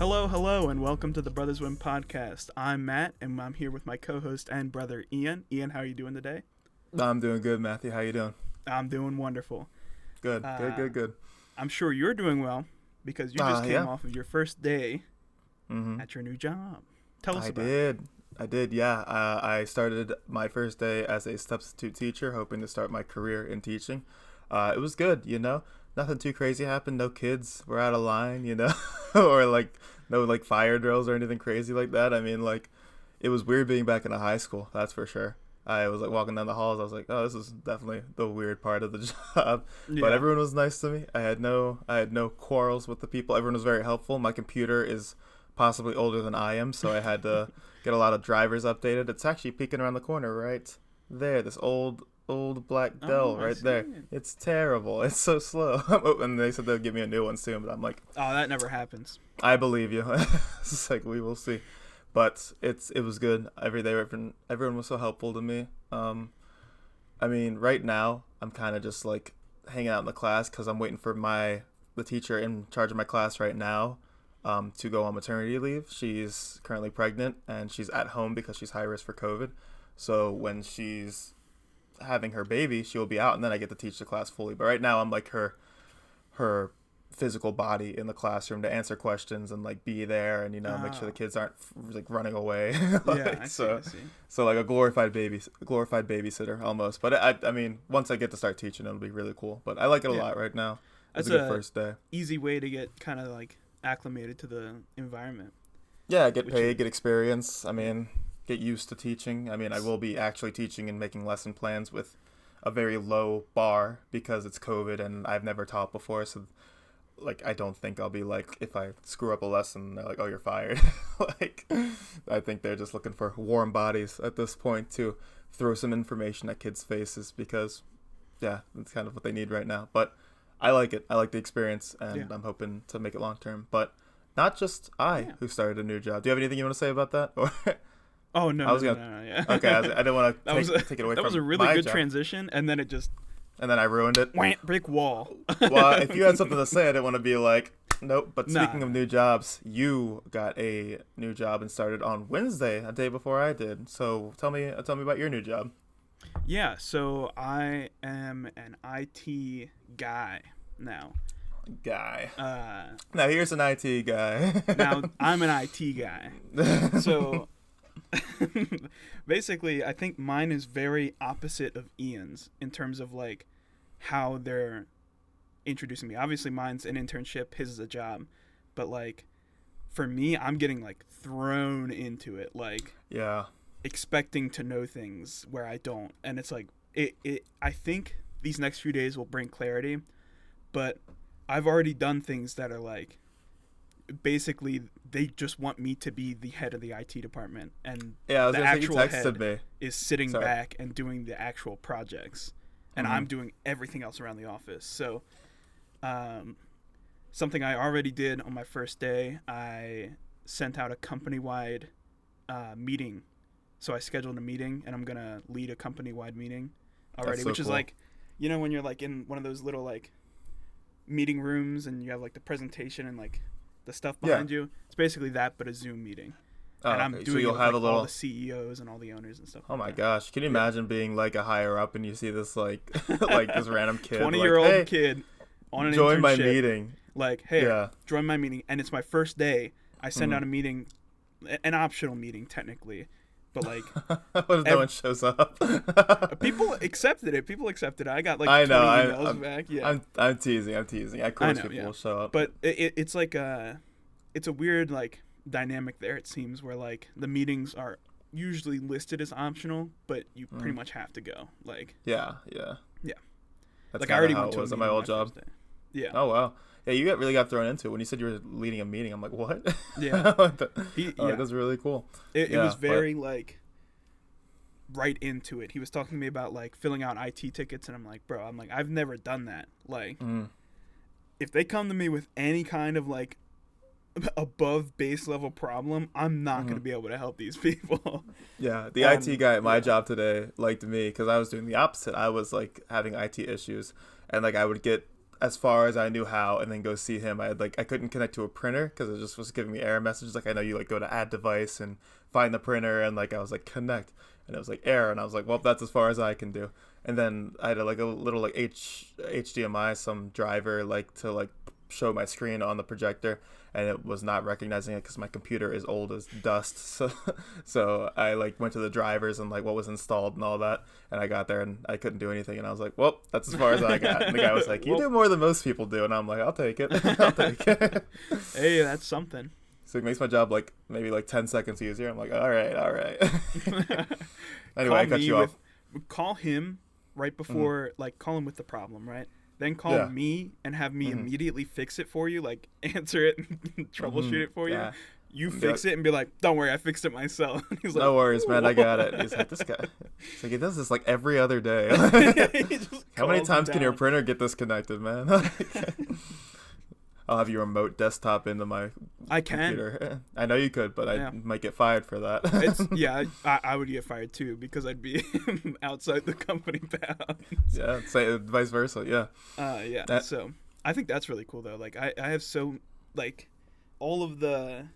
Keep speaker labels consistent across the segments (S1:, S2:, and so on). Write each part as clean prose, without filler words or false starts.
S1: Hello, and welcome to the Brothers Win podcast. I'm Matt, and I'm here with my co-host and brother Ian. Ian, how are you doing today?
S2: I'm doing good, Matthew. How you doing?
S1: I'm doing wonderful.
S2: Good.
S1: I'm sure you're doing well because you just came
S2: yeah.
S1: off of your first day at your new job. Tell us about it.
S2: I did, yeah. I started my first day as a substitute teacher, hoping to start my career in teaching. It was good, Nothing too crazy happened. No kids were out of line, or no fire drills or anything crazy like that. I mean, it was weird being back in a high school, that's for sure. I was walking down the halls. I was like, oh, this is definitely the weird part of the job. Yeah. But everyone was nice to me. I had no quarrels with the people. Everyone was very helpful. My computer is possibly older than I am, so I had to get a lot of drivers updated. It's actually peeking around the corner right there. This old black Dell right there. It's terrible. It's so slow. And they said they'll give me a new one soon, but I'm like,
S1: oh, that never happens.
S2: I believe you. It's like, we will see. But it was good. Every day, everyone was so helpful to me. I mean, right now, I'm kind of just hanging out in the class because I'm waiting for the teacher in charge of my class right now to go on maternity leave. She's currently pregnant and she's at home because she's high risk for COVID. So when she's having her baby, she'll be out, and then I get to teach the class fully. But right now, I'm like her physical body in the classroom to answer questions and be there and make sure the kids aren't running away.
S1: I see.
S2: So a glorified babysitter almost. But I mean, once I get to start teaching, it'll be really cool. But I like it a lot right now. It's a good first day.
S1: Easy way to get kind of acclimated to the environment.
S2: Yeah, get paid, get experience. I mean, get used to teaching. I mean, I will be actually teaching and making lesson plans with a very low bar because it's COVID and I've never taught before. So I don't think I'll be if I screw up a lesson, they're like, oh, you're fired. I think they're just looking for warm bodies at this point to throw some information at kids' faces because, yeah, that's kind of what they need right now. But I like it. I like the experience, and I'm hoping to make it long term. But not just who started a new job. Do you have anything you want to say about that? Or
S1: oh, no, no. Yeah.
S2: Okay, I didn't want to take it away from my job.
S1: That was a really good transition, and then it just...
S2: And then I ruined it.
S1: Brick wall.
S2: Well, if you had something to say, I didn't want to be nope. But speaking of new jobs, you got a new job and started on Wednesday, a day before I did. So tell me about your new job.
S1: Yeah, so I am an IT guy now.
S2: Now here's an IT guy.
S1: Now I'm an IT guy. So basically, I think mine is very opposite of Ian's in terms of how they're introducing me. Obviously, mine's an internship, his is a job, but for me, I'm getting thrown into it, expecting to know things where I don't, and it's I think these next few days will bring clarity, but I've already done things that are basically they just want me to be the head of the IT department, and the actual head is sitting back and doing the actual projects, and I'm doing everything else around the office. So something I already did on my first day, I sent out a company-wide meeting. So I scheduled a meeting, and I'm gonna lead a company-wide meeting already, which is cool. When you're in one of those little meeting rooms and you have the presentation and the stuff behind you. It's basically that, but a Zoom meeting. And I'm doing it with all the CEOs and all the owners and stuff.
S2: Oh my gosh! Can you imagine being a higher up and you see this this random kid,
S1: 20-year-old kid on an
S2: join
S1: internship,
S2: my meeting.
S1: Join my meeting, and it's my first day. I send out a meeting, an optional meeting technically, but
S2: what if no one shows up?
S1: People accepted it. I got 20 emails back. Yeah,
S2: I'm teasing. Of course, people will show up.
S1: But it's it's a weird dynamic there. It seems where the meetings are usually listed as optional, but you pretty much have to go.
S2: Yeah. That's
S1: I already
S2: how
S1: went
S2: it
S1: to
S2: was at my old job.
S1: Yeah.
S2: Oh wow. Yeah, you really got thrown into it when you said you were leading a meeting. I'm like, what?
S1: Yeah.
S2: That's really cool.
S1: It was very right into it. He was talking to me about filling out IT tickets, and I'm like, bro, I've never done that. If they come to me with any kind of above base level problem, I'm not going to be able to help these people.
S2: Yeah, the IT guy at my job today liked me because I was doing the opposite. I was having IT issues, and I would get as far as I knew how, and then go see him. I couldn't connect to a printer because it just was giving me error messages. Like, I know you like go to add device and find the printer, and like I was like connect, and it was like error, and I was like, well, that's as far as I can do. And then I had like a little like HDMI, some driver like to like show my screen on the projector, and it was not recognizing it because my computer is old as dust. So I like went to the drivers and like what was installed and all that, and I got there and I couldn't do anything, and I was like, well, that's as far as I got. And the guy was like, you do more than most people do, and I'm like, I'll take it. I'll take it.
S1: Hey, that's something.
S2: So it makes my job like maybe like 10 seconds easier. I'm like, all right. Anyway, I cut you off.
S1: Call him right before, like, call him with the problem, right? Then call me and have me immediately fix it for you, like answer it and troubleshoot it for you. Yeah. You fix it and be like, don't worry, I fixed it myself. He's like,
S2: no worries, man, I got it. He's like, this guy. He's like, he does this like every other day. How many times can your printer get disconnected, man? I'll have your remote desktop into my computer. I know you could, but I might get fired for that.
S1: I would get fired too because I'd be outside the company bounds.
S2: Yeah, say vice versa. Yeah.
S1: So I think that's really cool though. Like I have so like all of the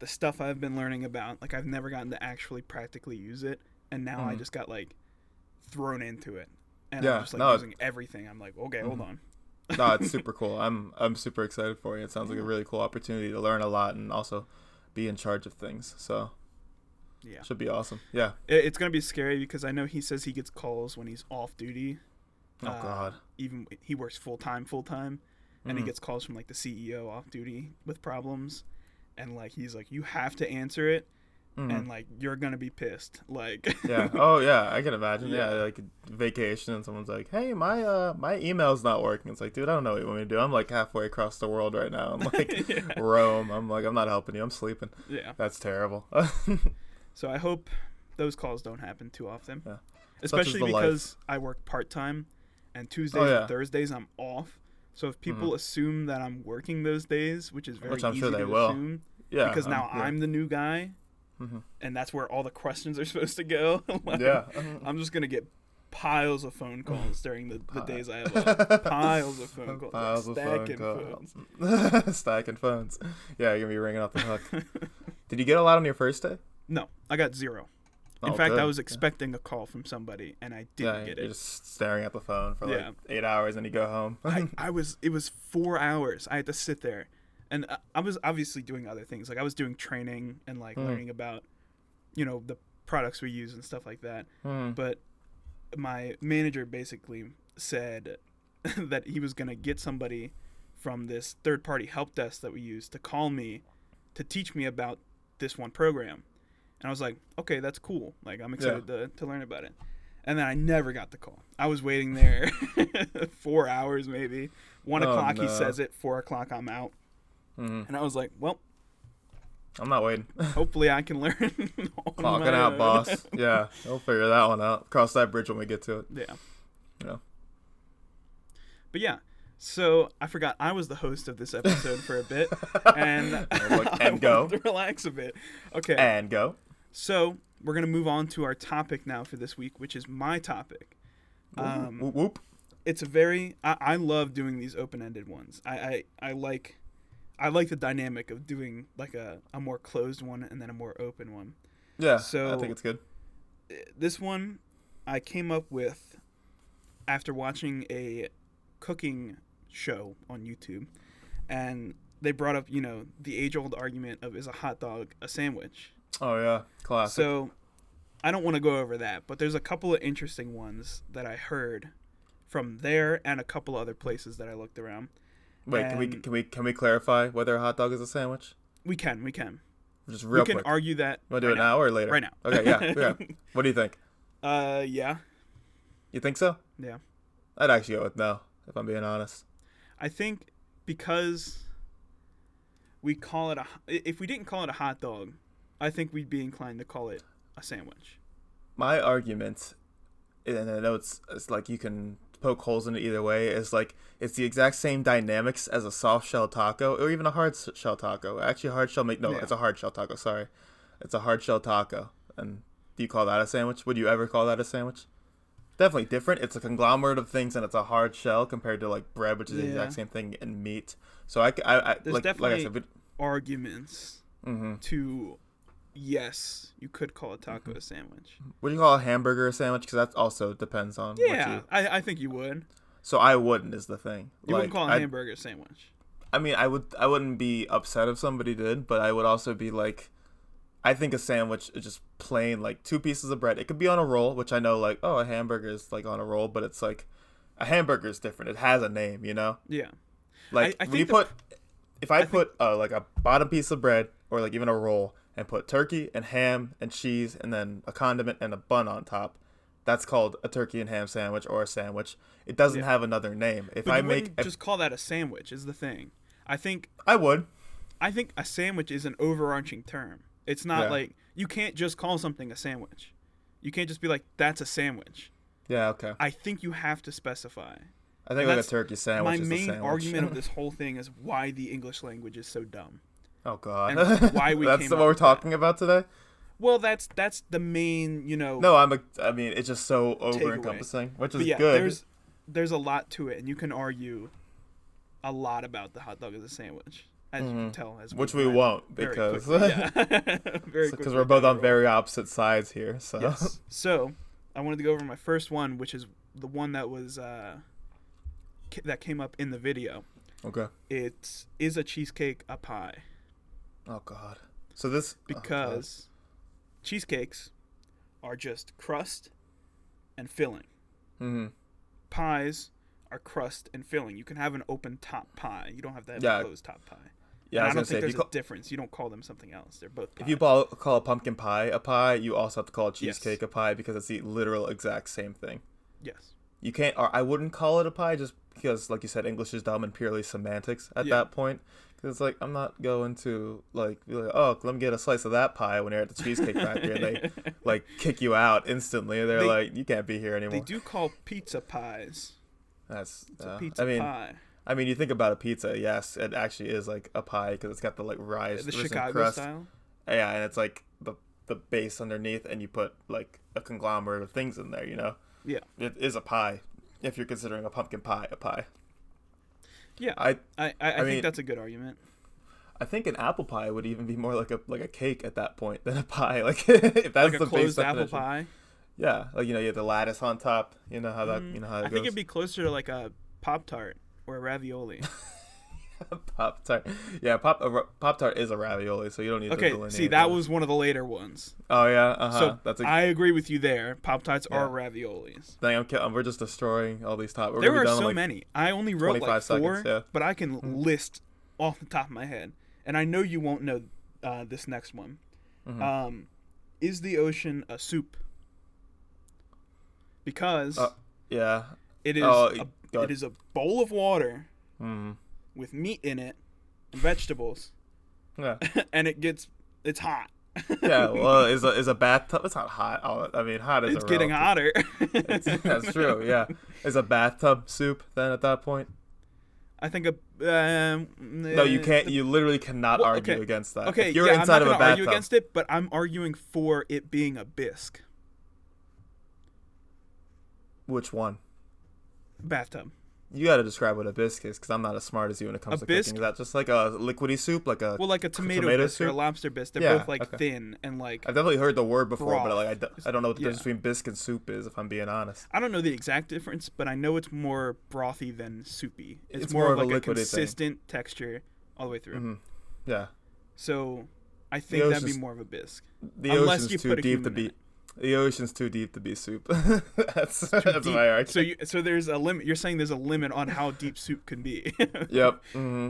S1: stuff I've been learning about. Like I've never gotten to actually practically use it, and now I just got like thrown into it, and I'm just like using everything. I'm like, okay, hold on.
S2: No, it's super cool. I'm super excited for you. It sounds like a really cool opportunity to learn a lot and also be in charge of things. So yeah, should be awesome. Yeah,
S1: it's gonna be scary because I know he says he gets calls when he's off duty.
S2: Oh God.
S1: Even he works full time, and he gets calls from like the CEO off duty with problems, and like he's like, you have to answer it. And like you're gonna be pissed, like
S2: yeah. Oh yeah, I can imagine. Yeah, like vacation and someone's like, "Hey, my email's not working." It's like, dude, I don't know what you want me to do. I'm like halfway across the world right now. I'm like Rome. I'm like, I'm not helping you. I'm sleeping.
S1: Yeah,
S2: that's terrible.
S1: So I hope those calls don't happen too often.
S2: Yeah,
S1: especially because I work part time, and Tuesdays and Thursdays I'm off. So if people assume that I'm working those days, which is very easy to assume, because now I'm the new guy. And that's where all the questions are supposed to go. I'm just gonna get piles of phone calls during the days I have off. Piles of phone calls.
S2: Piles of phone calls. Stacking phones. Yeah, you're gonna be ringing off the hook. Did you get a lot on your first day?
S1: No, I got 0. In fact, I was expecting a call from somebody, and I didn't get it.
S2: You're just staring at the phone for like 8 hours, and you go home.
S1: It was 4 hours. I had to sit there. And I was obviously doing other things. Like I was doing training and like learning about, the products we use and stuff like that. But my manager basically said that he was going to get somebody from this third-party help desk that we use to call me to teach me about this one program. And I was like, okay, that's cool. Like I'm excited to learn about it. And then I never got the call. I was waiting there 4 hours maybe. 1 o'clock he says it. 4 o'clock I'm out. And I was like, well,
S2: I'm not waiting.
S1: Hopefully I can learn.
S2: Clocking out, boss. Yeah, we'll figure that one out. Cross that bridge when we get to it. Yeah. But
S1: yeah, so I forgot I was the host of this episode for a bit. And
S2: go.
S1: To relax a bit. Okay.
S2: And go.
S1: So we're going to move on to our topic now for this week, which is my topic.
S2: Whoop, whoop.
S1: It's I love doing these open-ended ones. I like the dynamic of doing like a more closed one and then a more open one.
S2: Yeah,
S1: so
S2: I think it's good.
S1: This one I came up with after watching a cooking show on YouTube, and they brought up, the age-old argument of is a hot dog a sandwich?
S2: Oh yeah, classic.
S1: So I don't want to go over that, but there's a couple of interesting ones that I heard from there and a couple other places that I looked around.
S2: Wait, can we clarify whether a hot dog is a sandwich?
S1: We can.
S2: Just real quick.
S1: We can argue that.
S2: Want to do it now or later?
S1: Right now.
S2: Okay, yeah. What do you think?
S1: Yeah.
S2: You think so?
S1: Yeah.
S2: I'd actually go with no, if I'm being honest.
S1: I think because we call it if we didn't call it a hot dog, I think we'd be inclined to call it a sandwich.
S2: My argument, and I know it's like you can poke holes in it either way, is like it's the exact same dynamics as a soft shell taco or even a hard shell taco. Actually, it's a hard shell taco. Sorry, it's a hard shell taco. And do you call that a sandwich? Would you ever call that a sandwich? definitely different. It's a conglomerate of things, and it's a hard shell compared to like bread, which is the
S1: Yeah.
S2: exact same thing, and meat. So I
S1: There's
S2: like
S1: definitely
S2: I said,
S1: arguments to yes, you could call a taco a sandwich.
S2: would you call a hamburger a sandwich? Because that also depends on what
S1: Yeah,
S2: you.
S1: I think you would.
S2: So I wouldn't is the thing.
S1: You
S2: like,
S1: wouldn't call a hamburger a sandwich.
S2: I mean, I wouldn't be upset if somebody did, but I would also be like, I think a sandwich is just plain like two pieces of bread. It could be on a roll, which I know like, oh, a hamburger is like on a roll, but it's like a hamburger is different. It has a name, you know?
S1: Yeah.
S2: Like
S1: I
S2: when
S1: think
S2: you put, if I put like a bottom piece of bread or like even a roll and put turkey and ham and cheese and then a condiment and a bun on top, that's called a turkey and ham sandwich or a sandwich. It doesn't have another name. If
S1: But
S2: I
S1: you
S2: make
S1: wouldn't just call that a sandwich is the thing. I think
S2: I would.
S1: a sandwich is an overarching term. It's not
S2: Yeah.
S1: like you can't just call something a sandwich. You can't just be like that's a sandwich.
S2: Yeah, okay.
S1: I think you have to specify.
S2: I think like a turkey sandwich
S1: My
S2: is a
S1: main
S2: sandwich.
S1: argument of this whole thing is why the English language is so dumb.
S2: Oh God.
S1: And why we
S2: That's
S1: came
S2: what
S1: up
S2: we're
S1: with
S2: talking about today?
S1: Well, that's the main,
S2: No, I mean, it's just so over-encompassing, which is
S1: But yeah,
S2: good.
S1: there's a lot to it, and you can argue a lot about the hot dog as a sandwich, as you can tell.
S2: Which we won't, because
S1: because
S2: we're both on very opposite sides here. So
S1: Yes. So I wanted to go over my first one, which is the one that was that came up in the video.
S2: Okay.
S1: Is a cheesecake a pie?
S2: Oh God. So this
S1: Because cheesecakes are just crust and filling.
S2: Mm-hmm.
S1: Pies are crust and filling. You can have an open top pie. You don't have to have a closed top pie.
S2: Yeah,
S1: And I don't think there's a difference. You don't call them something else. They're both pies.
S2: If you call a pumpkin pie a pie, you also have to call a cheesecake a pie because it's the literal exact same thing.
S1: Yes.
S2: You can't, or I wouldn't call it a pie just because, like you said, English is dumb and purely semantics at that point. Because it's like, I'm not going to, like, be like, oh, let me get a slice of that pie when you're at the Cheesecake Factory and they, like, kick you out instantly. They're like, you can't be here anymore.
S1: They do call pizza pies.
S2: It's
S1: a pizza pie.
S2: I mean, you think about a pizza, yes, it actually is, like, a pie because it's got the, like,
S1: The
S2: risen
S1: Chicago
S2: crust.
S1: style?
S2: Yeah, and it's, like, the base underneath, and you put, like, a conglomerate of things in there, you know?
S1: Yeah.
S2: It is a pie, if you're considering a pumpkin pie a pie.
S1: Yeah, I think that's a good argument.
S2: I think an apple pie would even be more like a cake at that point than a pie. Like if that's
S1: like
S2: the
S1: a closed
S2: base
S1: apple
S2: definition.
S1: pie.
S2: Yeah, like you have the lattice on top. You know how that
S1: I
S2: goes.
S1: think it'd be closer to like a Pop Tart or a ravioli.
S2: Pop Tart. Yeah, Pop Tart is a ravioli, so you don't need to delineate.
S1: See, that was one of the later ones.
S2: Oh yeah,
S1: So
S2: that's
S1: I agree with you there. Pop Tarts are raviolis.
S2: We're just destroying all these topics.
S1: There are so many. I only wrote like 4,
S2: seconds,
S1: but I can list off the top of my head, and I know you won't know this next one. Is the ocean a soup? Because it is a bowl of water with meat in it and vegetables.
S2: Yeah,
S1: and it's hot.
S2: Yeah, well, is a bathtub? It's not hot. I mean, hot is.
S1: It's getting hotter.
S2: That's true. Yeah, is a bathtub soup then at that point?
S1: I think
S2: no, you can't. You literally cannot argue against that.
S1: Okay,
S2: if you're inside
S1: I'm not
S2: of a
S1: gonna argue
S2: bathtub,
S1: against it, but I'm arguing for it being a bisque.
S2: Which one?
S1: Bathtub.
S2: You got to describe what a bisque is, because I'm not as smart as you when it comes to cooking. Is that just like a liquidy soup, like a
S1: like a tomato bisque
S2: soup?
S1: or a lobster bisque? They're both thin and like.
S2: I've definitely heard the word before,
S1: broth.
S2: but like I don't know what the difference between bisque and soup is. If I'm being honest,
S1: I don't know the exact difference, but I know it's more brothy than soupy. It's
S2: more
S1: of
S2: a
S1: like a
S2: liquidy
S1: consistent texture all the way through.
S2: Yeah.
S1: So, I think that'd be more of a bisque.
S2: The ocean's too deep to be. The ocean's too deep to be soup. that's my argument.
S1: So there's a limit. You're saying there's a limit on how deep soup can be.
S2: Yep.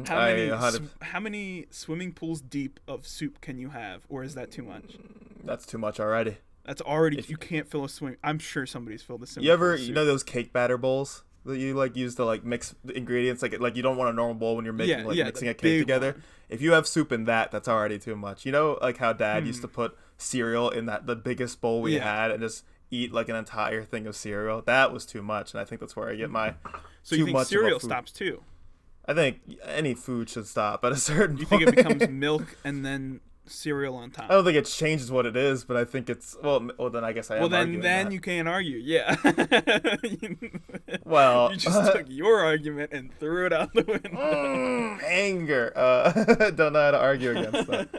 S1: How many swimming pools deep of soup can you have, or is that too much?
S2: That's too much already.
S1: That's already. You can't fill a swimming. I'm sure somebody's filled a swimming.
S2: You know those cake batter bowls that you like use to like mix the ingredients, like you don't want a normal bowl when you're making mixing a cake together.
S1: One.
S2: If you have soup in that's already too much. You know, like how Dad used to put cereal in the biggest bowl we had and just eat like an entire thing of cereal. That was too much, and I think that's where I get my.
S1: So you think cereal stops too?
S2: I think any food should stop at a certain point.
S1: You think it becomes milk and then cereal on
S2: I
S1: top.
S2: don't think it changes what it is, but I think it's well. Then I guess I am
S1: Well,
S2: arguing
S1: then
S2: that.
S1: you can't argue. Yeah.
S2: Well,
S1: You just took your argument and threw it out the window.
S2: Anger. Don't know how to argue against that.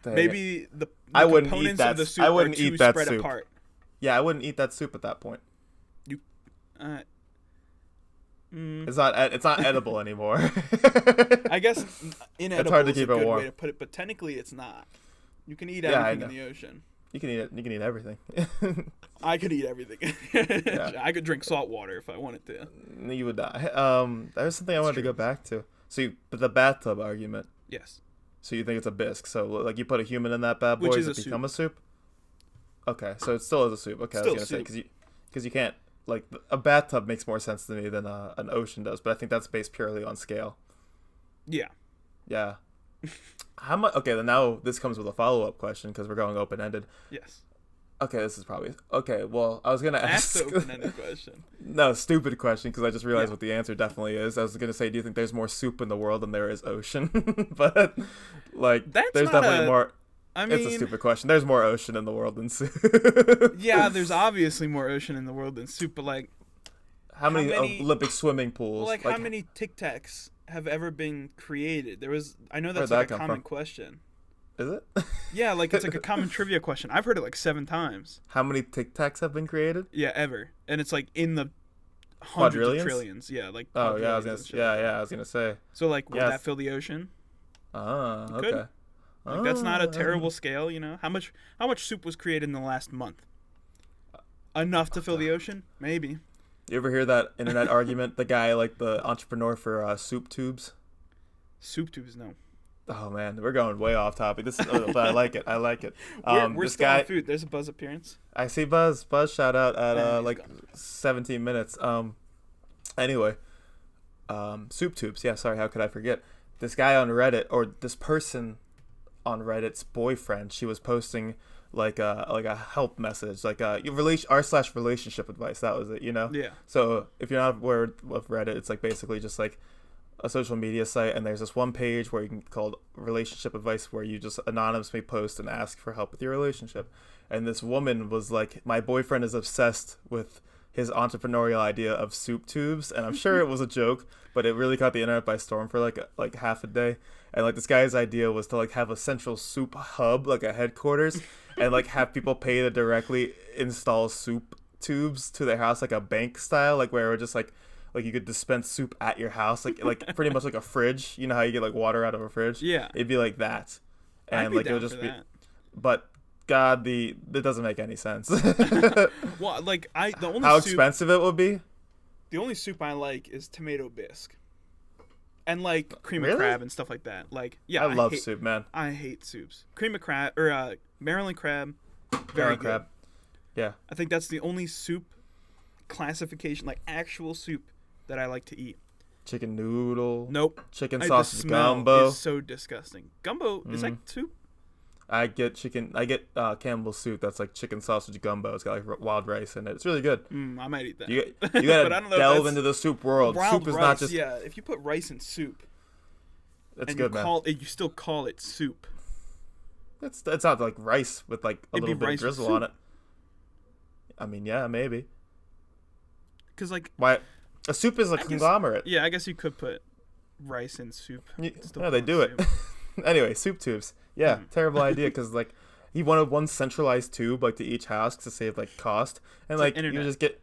S2: Dang it.
S1: Maybe the
S2: I wouldn't eat
S1: components
S2: that.
S1: of the
S2: I
S1: soup are
S2: wouldn't
S1: too
S2: eat that
S1: spread
S2: soup.
S1: apart.
S2: Yeah, I wouldn't eat that soup at that point.
S1: Uh,
S2: It's not edible anymore.
S1: I guess inedible
S2: hard to
S1: is
S2: keep
S1: a
S2: it
S1: good
S2: warm.
S1: way to put it, but technically it's not. You can eat
S2: Yeah, I
S1: everything in
S2: know.
S1: the ocean.
S2: You can eat it. You can eat everything.
S1: I could eat everything.
S2: Yeah.
S1: I could drink salt water if I wanted to.
S2: You would die. There's something I wanted to
S1: true.
S2: go back to. So, but the bathtub argument.
S1: Yes.
S2: So you think it's a bisque? So like you put a human in that bad boy,
S1: Which
S2: does
S1: is
S2: it
S1: a
S2: become a soup? Okay, so it still is a soup. Okay,
S1: Still
S2: I was gonna say because you can't like a bathtub makes more sense to me than an ocean does, but I think that's based purely on scale.
S1: Yeah.
S2: Yeah. How much? Okay, then now this comes with a follow up question because we're going open ended.
S1: Yes.
S2: Okay, this is probably okay. Well, I was gonna
S1: Ask
S2: ask
S1: the open-ended question.
S2: no stupid question because I just realized
S1: Yeah.
S2: what the answer definitely is. I was gonna say, do you think there's more soup in the world than there is ocean? But like,
S1: That's
S2: there's
S1: not
S2: definitely more.
S1: I mean,
S2: It's a stupid question. There's more ocean in the world than soup.
S1: yeah, there's obviously more ocean in the world than soup, but like,
S2: How many
S1: many-
S2: Olympic swimming pools?
S1: like how many Tic Tacs have ever been created? I know that's
S2: Where'd
S1: like
S2: that
S1: a
S2: come
S1: common
S2: from?
S1: question.
S2: Is it?
S1: Yeah, like it's like a common trivia question. I've heard it like 7 times.
S2: How many Tic Tacs have been created?
S1: Yeah, ever. And it's like in the hundreds
S2: Quadrillions?
S1: of trillions. Yeah, like
S2: Oh yeah,
S1: quadrillions and shit.
S2: I was gonna say.
S1: So like, would
S2: Yes.
S1: that fill the ocean?
S2: Ah,
S1: Could.
S2: okay.
S1: Like that's not a terrible scale, you know. How much soup was created in the last month? Enough to fill the ocean? Maybe.
S2: You ever hear that internet argument? The guy, like the entrepreneur for soup tubes.
S1: Soup tubes, no.
S2: Oh man, we're going way off topic. This, but I like it. I like it.
S1: We're
S2: This
S1: still
S2: guy,
S1: on food. There's a Buzz appearance.
S2: I see Buzz. Buzz shout out at
S1: He's
S2: like
S1: gone.
S2: 17 minutes. Anyway, soup tubes. Yeah, sorry. How could I forget? This guy on Reddit, or this person on Reddit's boyfriend, she was posting like a help message, like r/relationship advice. That was it, you know.
S1: Yeah.
S2: So if you're not aware of Reddit, it's like basically just like a social media site, and there's this one page where you can called relationship advice where you just anonymously post and ask for help with your relationship. And this woman was like, my boyfriend is obsessed with his entrepreneurial idea of soup tubes, and I'm sure it was a joke, but it really caught the internet by storm for like half a day. And like this guy's idea was to like have a central soup hub, like a headquarters, and like have people pay to directly install soup tubes to their house, like a bank style, like where it would just like you could dispense soup at your house, like pretty much like a fridge. You know how you get like water out of a fridge?
S1: Yeah.
S2: It'd be like that,
S1: I'd
S2: and
S1: be
S2: like it
S1: down
S2: would just
S1: for
S2: be.
S1: that.
S2: But God, that doesn't make any sense.
S1: Well, like the only
S2: How
S1: soup,
S2: expensive it would be?
S1: the only soup I like is tomato bisque, and like cream of
S2: Really?
S1: crab and stuff like that. Like, yeah,
S2: I love
S1: hate,
S2: soup, man.
S1: I hate soups. Cream of crab or Maryland crab, very
S2: Maryland
S1: good.
S2: crab. Yeah.
S1: I think that's the only soup classification, like actual soup, that I like to eat.
S2: Chicken noodle.
S1: Nope.
S2: Chicken
S1: The
S2: sausage
S1: smell
S2: gumbo.
S1: is so disgusting. Gumbo is like soup.
S2: I get Campbell's soup. That's like chicken sausage gumbo. It's got like wild rice in it. It's really good.
S1: I might eat that.
S2: You
S1: But
S2: gotta
S1: I don't know if
S2: delve
S1: that's-
S2: into the soup world.
S1: Wild
S2: Soup is
S1: rice,
S2: not just.
S1: yeah. If you put rice in soup,
S2: It's
S1: and
S2: good, man.
S1: you still call it soup.
S2: It's not like rice with like a
S1: It'd be
S2: little bit of
S1: rice with
S2: drizzle on
S1: soup.
S2: it. I mean, yeah, maybe.
S1: Because like,
S2: Why? A soup is a
S1: guess-
S2: conglomerate.
S1: yeah, I guess you could put rice in soup. Still
S2: Yeah, they
S1: call
S2: do it.
S1: soup.
S2: Anyway, soup tubes. Yeah, terrible idea because like he wanted one centralized tube like to each house to save like cost, and
S1: like
S2: like you
S1: internet.
S2: just get.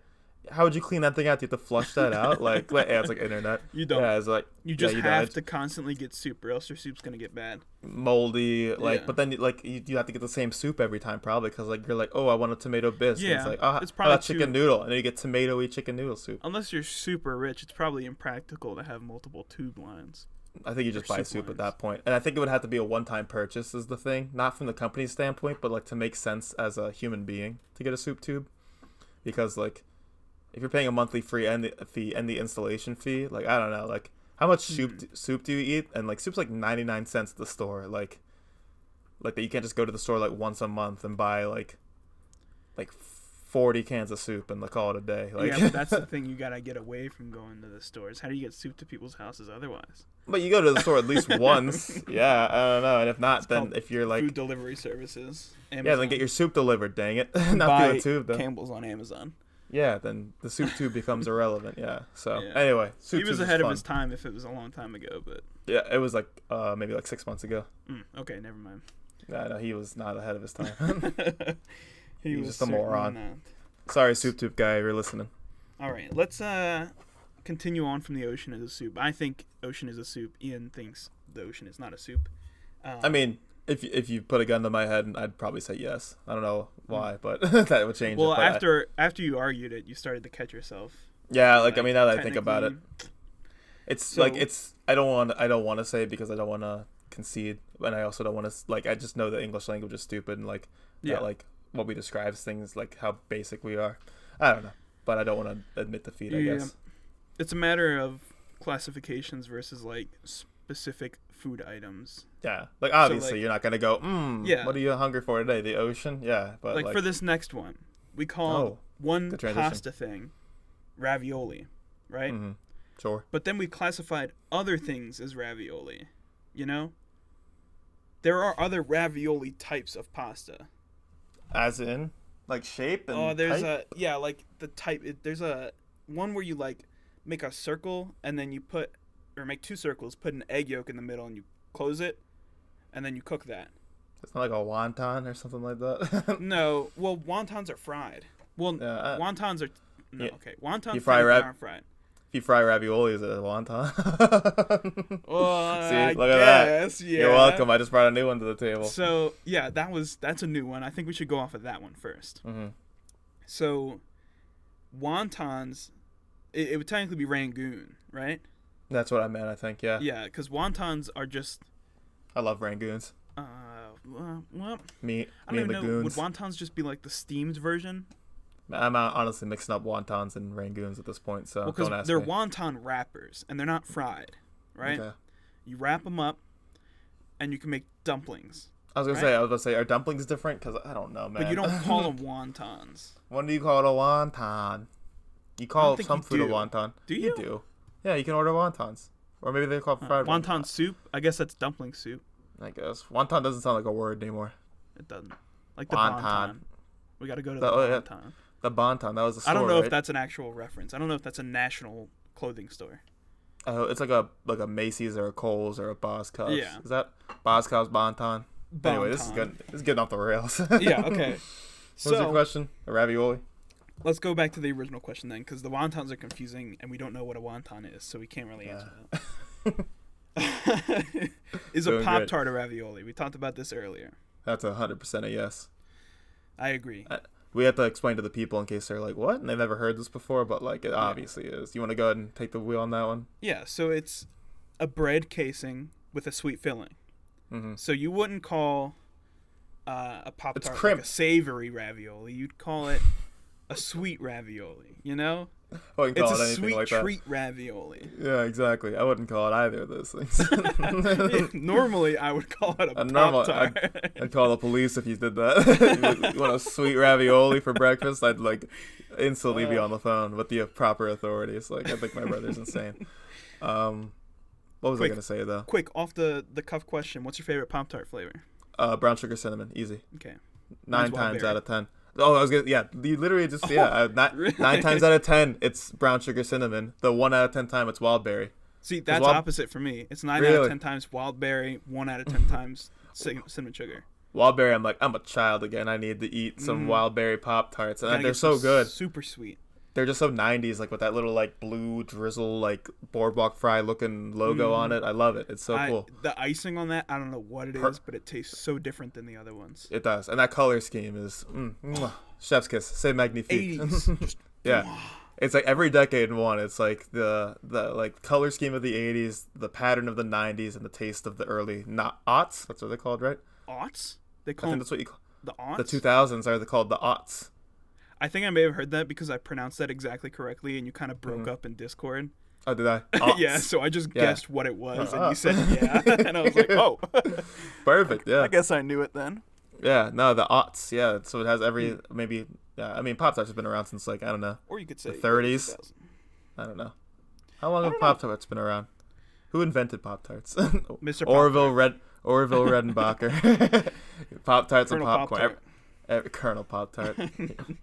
S2: How would you clean that thing out? Do you have to flush that out? Yeah, it's like internet.
S1: You don't.
S2: Yeah, it's like
S1: You just
S2: don't.
S1: have
S2: It's
S1: to constantly get soup, or else your soup's gonna get bad.
S2: moldy. Like,
S1: Yeah.
S2: but then like you have to get the same soup every time probably because like you're like, oh, I want a tomato bisque. And
S1: Yeah,
S2: it's like, oh,
S1: it's
S2: how
S1: probably
S2: about chicken
S1: too-
S2: noodle, and then you get tomatoey chicken noodle soup.
S1: Unless you're super rich, it's probably impractical to have multiple tube lines.
S2: I think you just
S1: Or
S2: buy
S1: soup
S2: soup at
S1: lines.
S2: that point. And I think it would have to be a one-time purchase is the thing. Not from the company's standpoint, but like to make sense as a human being to get a soup tube. Because like if you're paying a monthly fee and the installation fee, like I don't know, like how much soup do you eat? And like soup's like 99 cents at the store. Like that you can't just go to the store like once a month and buy like 40 cans of soup and call it a day. Like,
S1: yeah, but that's the thing. You gotta get away from going to the stores. How do you get soup to people's houses otherwise?
S2: But you go to the store at least once. Yeah, I don't know. And if not,
S1: It's
S2: then
S1: called
S2: if you're like,
S1: food delivery services. Amazon.
S2: yeah, then get your soup delivered. Dang it, not
S1: Buy
S2: do it too. Though.
S1: Campbell's on Amazon.
S2: Yeah, then the soup tube becomes irrelevant. Yeah. So
S1: Yeah.
S2: anyway, soup
S1: He was
S2: tubes
S1: ahead
S2: is
S1: of
S2: fun.
S1: his time if it was a long time ago, but
S2: Yeah, it was like maybe like 6 months ago.
S1: okay, never mind.
S2: Yeah, no, he was not ahead of his time.
S1: He
S2: was just a
S1: certainly
S2: moron.
S1: not.
S2: Sorry, soup tube guy, you're listening.
S1: All right, let's continue on from the ocean as a soup. I think ocean is a soup. Ian thinks the ocean is not a soup.
S2: I mean, if you put a gun to my head, I'd probably say yes. I don't know why, but that would change.
S1: Well,
S2: it. But
S1: after you argued it, you started to catch yourself.
S2: yeah, like I mean, now that I think about it, it's
S1: So-
S2: like it's. I don't want to say it because I don't want to concede, and I also don't want to like. I just know the English language is stupid, and like
S1: Yeah.
S2: that, like what we describe as things, like how basic we are. I don't know, but I don't want to admit defeat. I
S1: Yeah.
S2: guess.
S1: It's a matter of classifications versus like specific food items.
S2: Yeah, like obviously
S1: like-
S2: you're not gonna go.
S1: Yeah.
S2: What are you hungry for today? The ocean. Yeah, but
S1: Like for this next one, we call one
S2: good transition.
S1: pasta thing ravioli, right?
S2: Mm-hmm. Sure.
S1: But then we classified other things as ravioli. You know, there are other ravioli types of pasta.
S2: As in, like shape and
S1: Oh, there's
S2: type?
S1: like the type. There's a one where you like make a circle and then you put or make two circles, put an egg yolk in the middle, and you close it, and then you cook that.
S2: It's not like a wonton or something like that.
S1: No, well, wontons are fried. Well,
S2: Yeah,
S1: wontons are no
S2: yeah.
S1: okay. Wontons
S2: You fry
S1: aren't fried.
S2: If you fry ravioli, is it a wonton?
S1: Well,
S2: See,
S1: I
S2: look at that.
S1: guess, yeah.
S2: You're welcome. I just brought a new one to the table.
S1: So yeah, that's a new one. I think we should go off of that one first.
S2: Mm-hmm.
S1: So, wontons, it would technically be Rangoon, right?
S2: That's what I meant. I think. Yeah.
S1: Yeah, because wontons are just
S2: I love rangoons.
S1: well,
S2: Me
S1: I don't
S2: and
S1: even
S2: the
S1: know. Would
S2: goons.
S1: wontons just be like the steamed version?
S2: I'm honestly mixing up wontons and rangoons at this point, so
S1: Well,
S2: don't
S1: because
S2: ask
S1: they're
S2: me.
S1: wonton wrappers and they're not fried, right?
S2: Okay.
S1: You wrap them up, and you can make dumplings.
S2: I was about to say, are dumplings different? Because I don't know, man.
S1: But you don't call them wontons.
S2: When do you call it a wonton? You call
S1: think
S2: some
S1: you
S2: food a
S1: do.
S2: wonton.
S1: Do you?
S2: do. Yeah, you can order wontons. Or maybe they're called fried
S1: Wonton soup? I guess that's dumpling soup.
S2: I guess. Wonton doesn't sound like a word anymore.
S1: It doesn't. Like the
S2: Wonton.
S1: bonton. We got to go to
S2: The-
S1: the
S2: oh, yeah.
S1: bonton.
S2: The Bonton, that was the store,
S1: I don't know
S2: right?
S1: if that's an actual reference. I don't know if that's a national clothing store.
S2: Oh, it's like a Macy's or a Kohl's or a Boscov's.
S1: Yeah.
S2: Is that Boscov's Bonton? Anyway, this is
S1: Bonton.
S2: good. This is getting off the rails.
S1: Yeah, okay.
S2: What was your question? A ravioli?
S1: Let's go back to the original question then, because the wontons are confusing, and we don't know what a wonton is, so we can't really answer that. Is a
S2: Doing
S1: Pop
S2: good.
S1: Tart a ravioli? We talked about this earlier.
S2: That's 100% a yes.
S1: I agree.
S2: We have to explain to the people in case they're like, what? And they've never heard this before, but like it obviously is. You want to go ahead and take the wheel on that one?
S1: Yeah, so it's a bread casing with a sweet filling.
S2: Mm-hmm.
S1: So you wouldn't call a Pop
S2: It's
S1: Tart
S2: crimp.
S1: like a savory ravioli. You'd call it a sweet ravioli, you know?
S2: I wouldn't
S1: It's
S2: call
S1: a
S2: it anything
S1: sweet
S2: like that.
S1: treat ravioli.
S2: Yeah, exactly. I wouldn't call it either of those things.
S1: Normally, I would call it a
S2: normal-
S1: Pop Tart.
S2: I'd call the police if you did that. You want a sweet ravioli for breakfast? I'd like instantly be on the phone with the proper authorities. Like I think my brother's insane. What was I
S1: Quick.
S2: gonna say though?
S1: Quick, off the cuff question. What's your favorite Pop Tart flavor?
S2: Brown sugar cinnamon, easy.
S1: Okay.
S2: 9
S1: Mine's
S2: times
S1: Wildberry.
S2: out of 10. Oh, I was gonna, yeah. You literally just
S1: Really?
S2: 9 times out of 10, it's brown sugar cinnamon. The 1 out of 10 time, it's wild berry.
S1: See, that's
S2: wild-
S1: opposite for me. It's 9 out
S2: Really?
S1: of 10 times wild berry, 1 out of 10 times cinnamon sugar.
S2: Wild berry, I'm like, I'm a child again. I need to eat some wild berry Pop Tarts, and
S1: Gotta
S2: they're
S1: get
S2: so
S1: some
S2: good.
S1: Super sweet.
S2: They're just so 90s, like with that little like blue drizzle, like boardwalk fry looking logo on it. I love it. It's so cool.
S1: The icing on that, I don't know what it is, but it tastes so different than the other ones.
S2: It does, and that color scheme is chef's kiss. C'est magnifique.
S1: 80s. Just,
S2: Yeah, it's like every decade in one. It's like the like color scheme of the 80s, the pattern of the 90s, and the taste of the early not aughts. That's what they're called, right?
S1: aughts? They
S2: I
S1: call
S2: think
S1: them
S2: that's what you call
S1: the aughts?
S2: the 2000s are called the aughts.
S1: I think I may have heard that because I pronounced that exactly correctly, and you kind of broke up in Discord.
S2: Oh, did I? Aughts.
S1: Yeah, so I just
S2: Yeah.
S1: guessed what it was, and you said yeah, and I was like, oh.
S2: Perfect. Yeah.
S1: I guess I knew it then.
S2: Yeah. No, the aughts. Yeah. So it has every maybe Yeah, I mean, Pop Tarts have been around since like I don't know
S1: Or you could say
S2: the 30s.
S1: 2000.
S2: I don't know. How long
S1: I
S2: have
S1: don't
S2: Pop Tarts been around? Who invented Pop Tarts?
S1: Mr.
S2: Orville Redenbacher. Pop Tarts and
S1: Colonel
S2: popcorn. Colonel Pop Tart.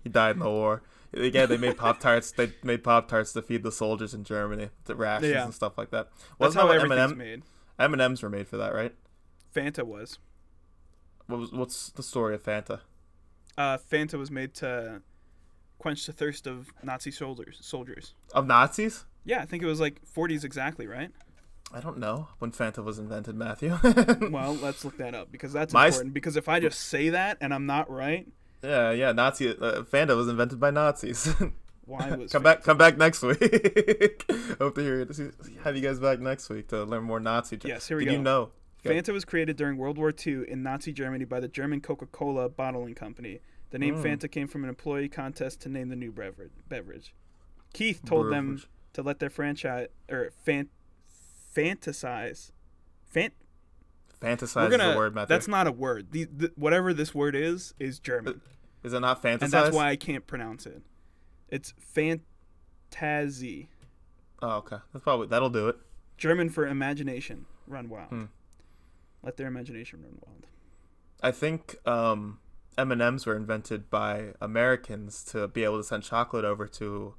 S2: He died in the war. Again, they made Pop Tarts. They made Pop Tarts to feed the soldiers in Germany, the rations and stuff like that.
S1: That's how everything's made.
S2: M&Ms were made for that, right?
S1: Fanta was.
S2: What's the story of Fanta?
S1: Fanta was made to quench the thirst of Nazi soldiers.
S2: Of Nazis?
S1: Yeah, I think it was like 40s exactly, right?
S2: I don't know when Fanta was invented, Matthew.
S1: Well, let's look that up because that's important. Because if I just say that and I'm not right,
S2: Nazi Fanta was invented by Nazis.
S1: Why was
S2: come back next week? Hope to have you guys back next week to learn more Nazi.
S1: Yes, here we go.
S2: Did you know?
S1: Fanta was created during World War II in Nazi Germany by the German Coca-Cola bottling company. The name Fanta came from an employee contest to name the new beverage. Keith told them to let their franchise fantasize.
S2: Fantasize is a word, Matthew.
S1: That's not a word. Whatever this word is German.
S2: Is it not fantasize?
S1: And that's why I can't pronounce it. It's fantasy.
S2: Oh, okay. That'll do it.
S1: German for imagination. Run wild. Let their imagination run wild.
S2: I think M&Ms were invented by Americans to be able to send chocolate over to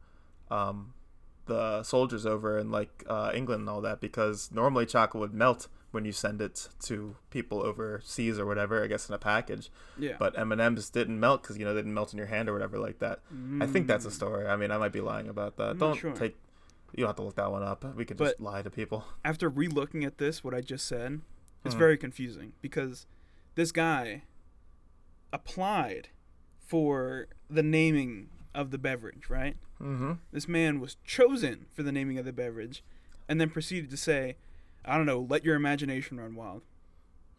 S2: the soldiers over in like England and all that, because normally chocolate would melt when you send it to people overseas or whatever, I guess in a package.
S1: Yeah.
S2: But M&Ms didn't melt because, they didn't melt in your hand or whatever like that. I think that's a story. I mean, I might be lying about that. You don't have to look that one up. We could just lie to people.
S1: After re-looking at this, what I just said, it's very confusing because this guy applied for the naming of the beverage, right?
S2: Mm-hmm.
S1: This man was chosen for the naming of the beverage and then proceeded to say, I don't know, let your imagination run wild.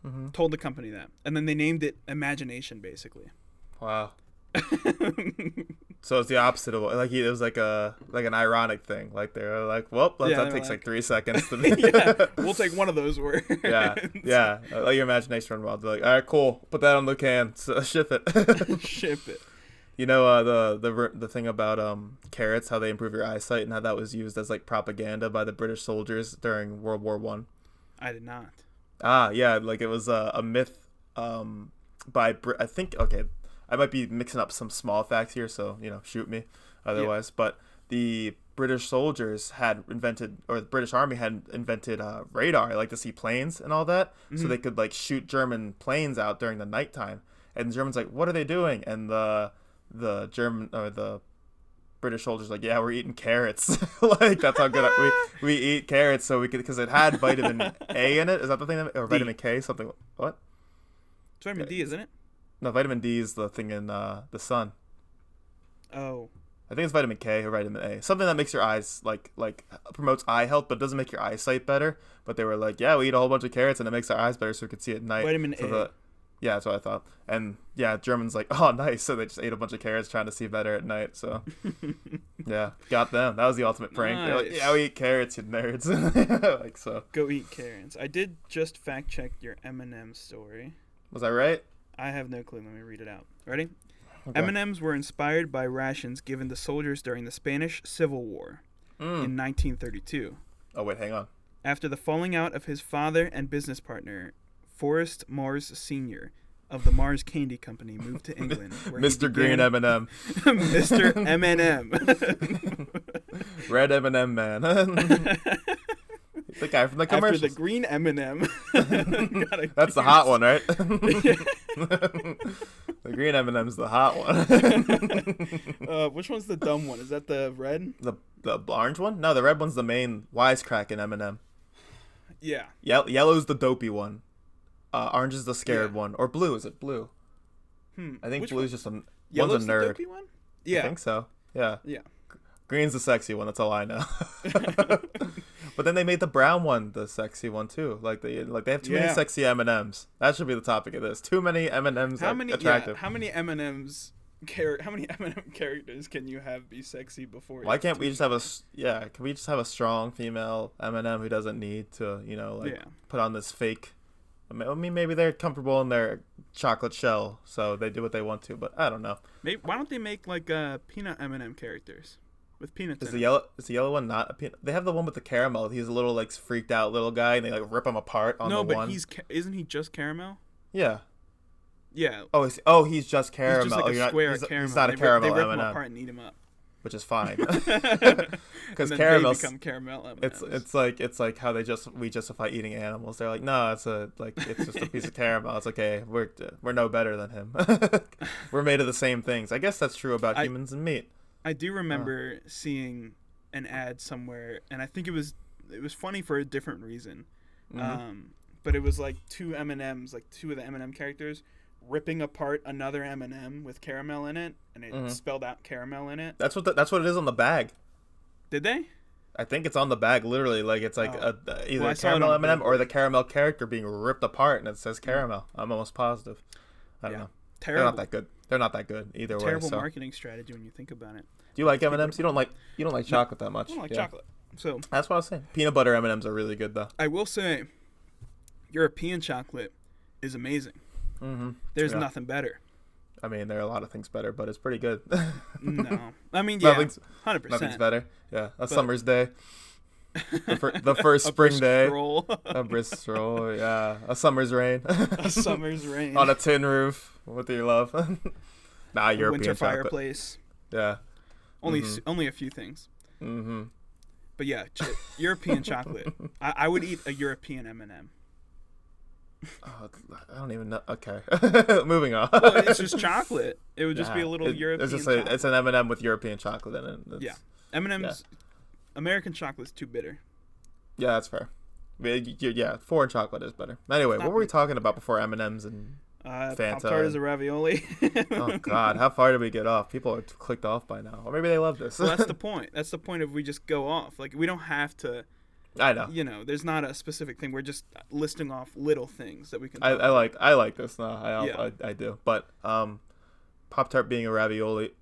S2: Mm-hmm.
S1: Told the company that. And then they named it Imagination, basically.
S2: Wow. So it's the opposite of it was like an ironic thing. Like they're like, well, that takes like 3 seconds to be.
S1: Yeah, we'll take one of those words.
S2: Yeah. Let your imagination run wild. They're like, all right, cool. Put that on the can. Ship it.
S1: Ship it.
S2: You know the thing about carrots, how they improve your eyesight, and how that was used as like propaganda by the British soldiers during World War One.
S1: I did not.
S2: Yeah, like it was a myth by I think. Okay, I might be mixing up some small facts here, so shoot me otherwise. Yeah. But the British soldiers had invented, or the British Army had invented radar, like to see planes and all that, so they could like shoot German planes out during the nighttime. And the Germans like, what are they doing? And the German or the British soldiers like, yeah, we're eating carrots. Like that's how good we eat carrots, so we could, because it had vitamin A in it. Is that the thing? Or vitamin K? Something. What?
S1: It's vitamin D, isn't it?
S2: No, vitamin D is the thing in the sun.
S1: Oh.
S2: I think it's vitamin K or vitamin A. Something that makes your eyes like promotes eye health, but doesn't make your eyesight better. But they were like, yeah, we eat a whole bunch of carrots and it makes our eyes better, so we could see at night.
S1: Vitamin A.
S2: Yeah, that's what I thought. And yeah, Germans like, oh, nice. So they just ate a bunch of carrots trying to see better at night. So yeah, got them. That was the ultimate prank. Nice. They're like, yeah, we eat carrots, you nerds. Like so.
S1: Go eat carrots. I did just fact check your M&M story.
S2: Was I right?
S1: I have no clue. Let me read it out. Ready? Okay. M&Ms were inspired by rations given to soldiers during the Spanish Civil War in 1932.
S2: Oh, wait, hang on.
S1: After the falling out of his father and business partner, Forrest Mars Sr. of the Mars Candy Company moved to England. Where
S2: Mr. Green M&M.
S1: Mr. M&M.
S2: Red M&M man. The guy from the commercials.
S1: After the green M&M.
S2: That's the hot one, right? The green M&M's the hot one.
S1: Which one's the dumb one? Is that the red?
S2: The orange one? No, the red one's the main wisecracking M&M.
S1: Yeah.
S2: Yellow's the dopey one. Orange is the scared one. Or blue. Is it blue? I think blue's just one's a nerd.
S1: The dopey one? Yeah.
S2: I think so. Yeah.
S1: Yeah.
S2: Green's the sexy one. That's all I know. But then they made the brown one the sexy one too. Like they have too many sexy M&Ms. That should be the topic of this. Too many M&Ms attractive.
S1: How many M&Ms characters can you have be sexy before?
S2: Why can't we just have can we just have a strong female M&M who doesn't need to, put on this fake I mean, maybe they're comfortable in their chocolate shell, so they do what they want to. But I don't know.
S1: Maybe, why don't they make like peanut M&M characters with peanuts
S2: Is
S1: in
S2: the
S1: it?
S2: yellow is the yellow one not a peanut? They have the one with the caramel. He's a little like freaked out little guy, and they like rip him apart on
S1: No,
S2: the
S1: but
S2: one.
S1: isn't he just caramel?
S2: Yeah.
S1: Yeah.
S2: He's just caramel.
S1: He's just like a square of
S2: he's,
S1: caramel.
S2: He's not a
S1: They
S2: caramel
S1: rip him
S2: M&M,
S1: apart and eat him up.
S2: which is fine.
S1: Because
S2: Because
S1: caramel
S2: caramels,
S1: become caramel M&Ms.
S2: it's like how we justify eating animals. They're like, no, it's just a piece of caramel. It's okay. We're no better than him. We're made of the same things. I guess that's true about humans and meat.
S1: I do remember seeing an ad somewhere, and I think it was funny for a different reason.
S2: Mm-hmm.
S1: But it was like two M&Ms, like two of the M&M characters, ripping apart another M&M with caramel in it, and it spelled out caramel in it.
S2: That's what it is on the bag.
S1: Did they?
S2: I think it's on the bag, literally. Like it's like either a caramel M&M or the caramel character being ripped apart, and it says caramel. I'm almost positive. I don't know.
S1: Terrible.
S2: They're not that good. They're not that good either way.
S1: Terrible marketing strategy when you think about it.
S2: Do you like M&Ms? You don't like chocolate that much.
S1: I don't like chocolate. So
S2: that's what I was saying. Peanut butter M&Ms are really good though.
S1: I will say, European chocolate is amazing.
S2: Mm-hmm.
S1: There's nothing better.
S2: I mean, there are a lot of things better, but it's pretty good.
S1: No, I mean, yeah, 100%.
S2: Nothing's better. Yeah, summer's day. The first spring day. A brisk stroll. Yeah, a summer's rain.
S1: A summer's rain.
S2: On a tin roof with your love. European
S1: winter
S2: chocolate.
S1: fireplace.
S2: Yeah.
S1: Only a few things.
S2: Mm-hmm.
S1: But yeah, European chocolate. I would eat a European M&M.
S2: Oh, I don't even know. Okay, moving on.
S1: Well, it's just chocolate. It would just be a little European.
S2: It's an M&M with European chocolate in it.
S1: Yeah, M&M's. American chocolate's too bitter.
S2: Yeah, that's fair. Yeah, foreign chocolate is better. Anyway, what were we talking about before M&M's and Fanta?
S1: Pop Tart is a ravioli.
S2: Oh God, how far did we get off? People are clicked off by now, or maybe they love this.
S1: Well, that's the point. That's the point of we just go off. Like we don't have to.
S2: I know.
S1: There's not a specific thing. We're just listing off little things that we can.
S2: I like this now. I do. But Pop Tart being a ravioli.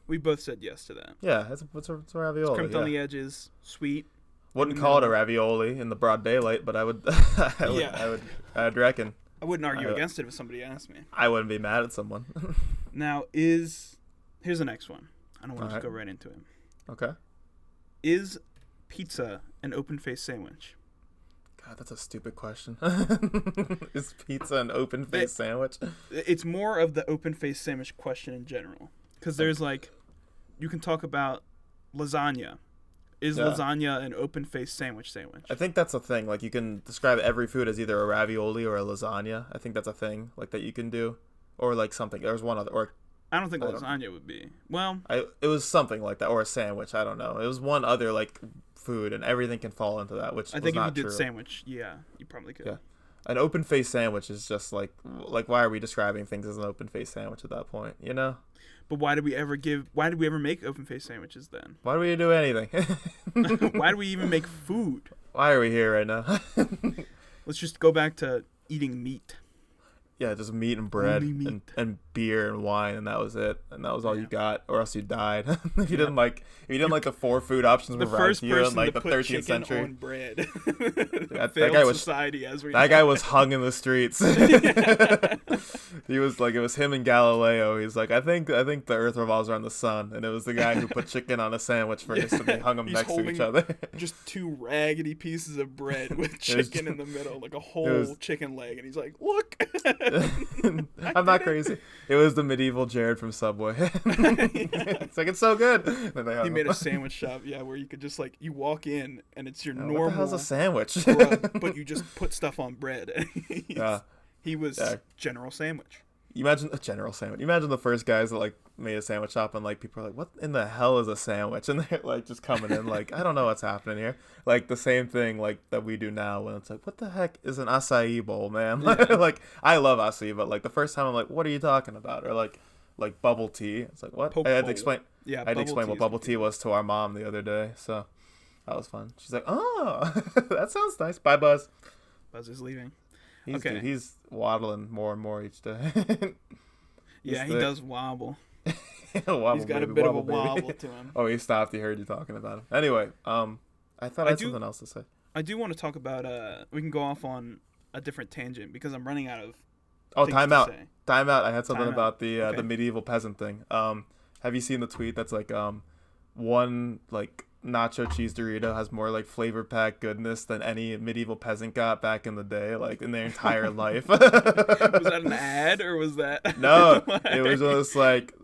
S1: We both said yes to that.
S2: Yeah, it's a ravioli.
S1: It's crimped on the edges, sweet.
S2: Wouldn't call it a ravioli in the broad daylight, but I would. I'd reckon.
S1: I wouldn't argue against it if somebody asked me.
S2: I wouldn't be mad at someone.
S1: Now here's the next one. I don't want to just go right into it.
S2: Okay.
S1: Is pizza an open-faced sandwich?
S2: God, that's a stupid question. Is pizza an open-faced sandwich?
S1: It's more of the open-faced sandwich question in general. Because there's you can talk about lasagna. Is lasagna an open-faced sandwich?
S2: I think that's a thing. Like you can describe every food as either a ravioli or a lasagna. I think that's a thing like that you can do. Or like something. There's one other. Or
S1: I don't think lasagna would be. Well,
S2: it was something like that, or a sandwich. I don't know. It was one other like food, and everything can fall into that. Which I think if you did
S1: sandwich, yeah, you probably could.
S2: Yeah, an open face sandwich is just like why are we describing things as an open face sandwich at that point?
S1: But why did we ever make open face sandwiches then?
S2: Why do we do anything?
S1: Why do we even make food?
S2: Why are we here right now?
S1: Let's just go back to eating meat.
S2: Yeah, just meat and bread and beer and wine, and that was it. And that was all you got, or else you died. If you didn't like the 4 food options provided to you in like the 13th century.
S1: On bread.
S2: That guy was society as we. That guy was hung in the streets. He was like, it was him and Galileo. He's like, I think the Earth revolves around the sun, and it was the guy who put chicken on a sandwich first, and they hung them next to each other.
S1: Just 2 raggedy pieces of bread with chicken in the middle, like a whole chicken leg, and he's like, look.
S2: I'm not crazy. It was the medieval Jared from Subway. It's like, it's so good.
S1: He made a sandwich shop, where you could just you walk in and it's your normal.
S2: What the hell's a sandwich?
S1: But you just put stuff on bread. He was General Sandwich.
S2: You imagine a General Sandwich. You imagine the first guys that made a sandwich shop, and people are like, what in the hell is a sandwich? And they're just coming in I don't know what's happening here. The same thing that we do now when it's what the heck is an acai bowl, man? Yeah. I love acai, but the first time I'm like, what are you talking about? Or bubble tea. It's like, what? I had to explain. Yeah, I had to explain what bubble tea was to our mom the other day, so that was fun. She's like, oh, that sounds nice. Bye, Buzz.
S1: Buzz is leaving.
S2: He's waddling more and more each day.
S1: He does wobble.
S2: Wobble,
S1: he's got
S2: baby,
S1: a bit of a
S2: baby.
S1: wobble to him.
S2: Oh, he stopped. He heard you talking about him. Anyway, I thought I had something else to say.
S1: I do want to talk about. We can go off on a different tangent because I'm running out of.
S2: Oh,
S1: things
S2: time
S1: to
S2: out.
S1: say.
S2: Time out. I had something
S1: Time out.
S2: about the
S1: Okay.
S2: medieval peasant thing. Have you seen the tweet that's like one like nacho cheese Dorito has more like flavor pack goodness than any medieval peasant got back in the day, like in their entire life.
S1: Was that an ad or was that?
S2: No, it was just like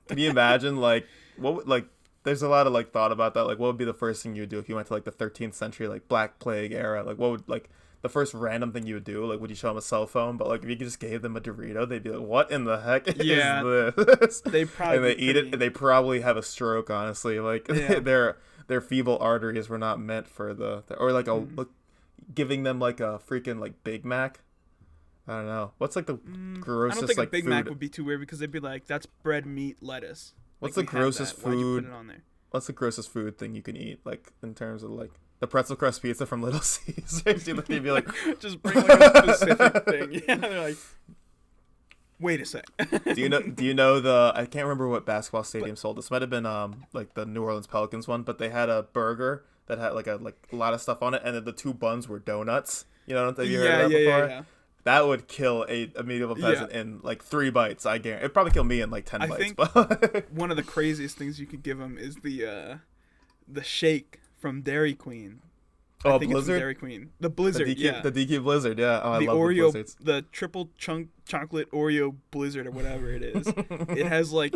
S2: can you imagine like what would, like there's a lot of like thought about that, like what would be the first thing you would do if you went to like the 13th century like Black Plague era, like what would like the first random thing you would do, like would you show them a cell phone? But like if you just gave them a Dorito, they'd be like, what in the heck is this?
S1: They probably
S2: and they eat it and they probably have a stroke, honestly, like
S1: Yeah.
S2: their feeble arteries were not meant for the or like a giving them like a freaking like Big Mac. I don't know. What's like the grossest
S1: I don't think
S2: like
S1: a Big
S2: food?
S1: Mac would be too weird because they'd be like, that's bread, meat, lettuce.
S2: What's
S1: Like,
S2: the
S1: we have
S2: grossest
S1: that. Why'd you
S2: food?
S1: put it on there?
S2: What's the grossest food thing you can eat? Like in terms of like the pretzel crust pizza from Little Caesars. You'd be like,
S1: Just bring like a specific thing. Yeah, they're like, wait a sec.
S2: do you know the I can't remember what basketball stadium sold. This might have been like the New Orleans Pelicans one, but they had a burger that had like a lot of stuff on it, and then the two buns were donuts. You know, have you heard of that before?
S1: Yeah.
S2: That would kill a medieval peasant in like 3 bites. I guarantee. It'd probably kill me in like 10 bites.
S1: Think
S2: but
S1: one of the craziest things you could give them is the shake from Dairy Queen.
S2: Oh,
S1: I think
S2: Blizzard?
S1: It's from Dairy Queen. The Blizzard,
S2: the DQ Blizzard, yeah. Oh, I
S1: the
S2: love
S1: Oreo,
S2: the Blizzards.
S1: the triple chunk chocolate Oreo Blizzard or whatever it is. It has like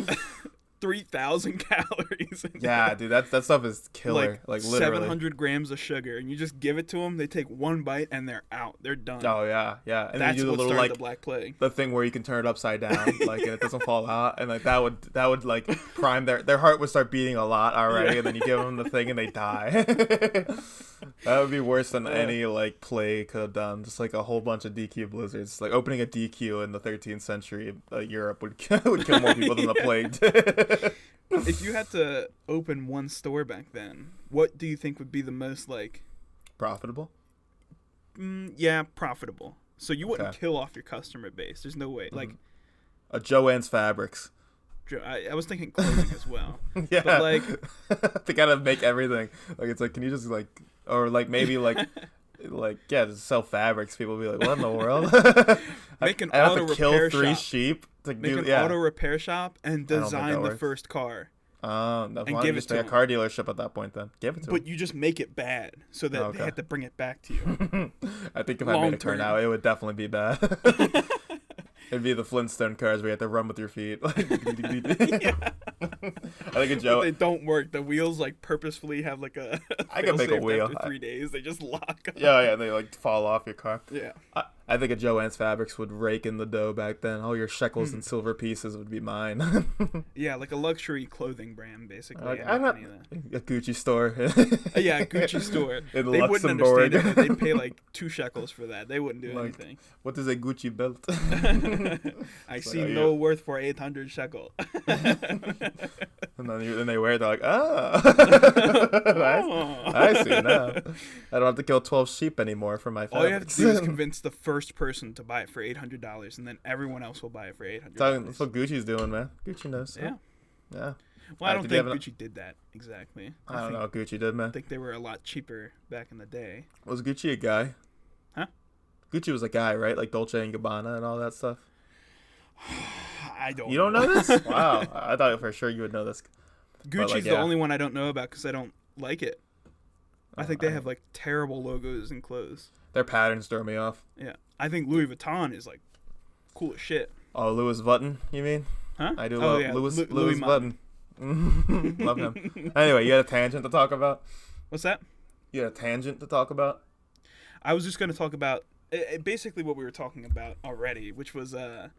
S1: 3,000 calories.
S2: Yeah, dude, that stuff is killer. Like literally
S1: 700 grams of sugar, and you just give it to them. They take one bite and they're out. They're done.
S2: Oh yeah. And
S1: That's
S2: then you do
S1: what
S2: the little
S1: started
S2: like
S1: the Black Plague.
S2: the thing where you can turn it upside down, like and it doesn't fall out, and like that would like prime their heart would start beating a lot already, and then you give them the thing and they die. That would be worse than any like plague could have done. Just like a whole bunch of DQ blizzards. Like opening a DQ in the 13th century Europe would kill more people than the plague did.
S1: If you had to open one store back then, what do you think would be the most like
S2: profitable?
S1: Profitable. So you wouldn't kill off your customer base. There's no way.
S2: Mm-hmm.
S1: Like
S2: a Joann's Fabrics.
S1: I was thinking clothing as well.
S2: Yeah,
S1: but like
S2: they gotta make everything. Like it's like, can you just like, or like maybe like just sell fabrics. People will be like, what in the world?
S1: Make an
S2: I have
S1: auto
S2: to kill
S1: repair
S2: 3
S1: shop.
S2: sheep to
S1: Make
S2: do
S1: an
S2: yeah.
S1: auto repair shop and
S2: that
S1: design the
S2: works.
S1: first car.
S2: Why don't
S1: give
S2: you
S1: it
S2: just
S1: to
S2: make a
S1: them.
S2: car dealership at that point then? Give it to
S1: But
S2: them.
S1: you just make it bad so that they have to bring it back to you.
S2: I think if I made a car
S1: Long-term.
S2: now, it would definitely be bad. It'd be the Flintstone cars where you have to run with your feet. I think a Joe.
S1: But they don't work. The wheels like purposefully have like a.
S2: I can make a
S1: fail-safe
S2: wheel.
S1: After 3 days, they just lock.
S2: Yeah, they like fall off your car.
S1: Yeah.
S2: I think a Joann's Fabrics would rake in the dough back then. All your shekels and silver pieces would be mine.
S1: Yeah, like a luxury clothing brand, basically.
S2: Like,
S1: I
S2: I'm not a Gucci store.
S1: Yeah, a Gucci store.
S2: In
S1: They
S2: Luxembourg.
S1: wouldn't understand it. They'd pay like 2 shekels for that. They wouldn't do
S2: Like,
S1: anything.
S2: What is a Gucci belt?
S1: I
S2: It's
S1: see
S2: like,
S1: no worth for 800 shekel.
S2: And then they wear it, they're like, I see now. I don't have to kill 12 sheep anymore for my fabrics.
S1: All you have to do is convince the first person to buy it for $800, and then everyone else will buy it for $800.
S2: That's what Gucci's doing, man. Gucci knows.
S1: Yeah.
S2: Yeah.
S1: Well, I don't
S2: Did
S1: think
S2: you have
S1: Gucci did that exactly.
S2: I don't know what Gucci did, man.
S1: I think they were a lot cheaper back in the day.
S2: Was Gucci a guy?
S1: Huh?
S2: Gucci was a guy, right? Like Dolce and Gabbana and all that stuff.
S1: I don't.
S2: You don't know this? Wow. I thought for sure you would know this.
S1: Gucci's the only one I don't know about because I don't like it. I think they have like terrible logos and clothes.
S2: Their patterns throw me off.
S1: Yeah, I think Louis Vuitton is like cool as shit.
S2: Oh, Louis Vuitton, you mean?
S1: Huh?
S2: I do
S1: Oh,
S2: love
S1: yeah.
S2: Louis
S1: Louis
S2: Vuitton. Love him. Anyway, you had a tangent to talk about?
S1: What's that?
S2: You had a tangent to talk about?
S1: I was just going to talk about basically what we were talking about already, which was the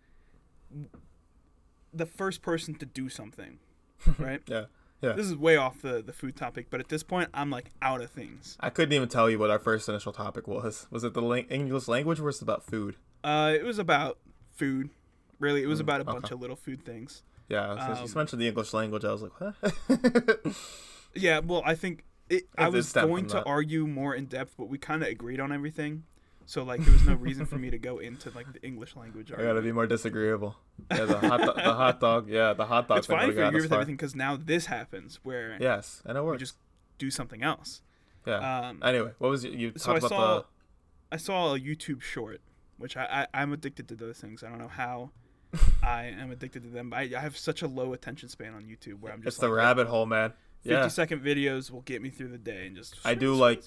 S1: first person to do something, right?
S2: Yeah.
S1: This is way off the food topic, but at this point, I'm like out of things.
S2: I couldn't even tell you what our first initial topic was. Was it the English language or was it about food?
S1: It was about food. Really, it was about a bunch of little food things.
S2: Yeah, since you mentioned the English language, I was like, what?
S1: Yeah, well, I think I
S2: It
S1: was
S2: stemmed
S1: going
S2: from
S1: to
S2: that.
S1: argue more in depth, but we kind of agreed on everything. So, like, there was no reason for me to go into, like, the English language.
S2: I gotta be more disagreeable. Yeah, the hot dog. Yeah, the hot dog.
S1: It's fine if you agree with everything because now this happens where
S2: Yes, and it
S1: we
S2: works.
S1: just do something else.
S2: Yeah. Anyway, what was you
S1: So I
S2: talked about
S1: saw saw a YouTube short, which I'm addicted to those things. I don't know how I am addicted to them. But I have such a low attention span on YouTube where I'm just
S2: it's the rabbit hole, man.
S1: 50-second videos will get me through the day and just.
S2: I do like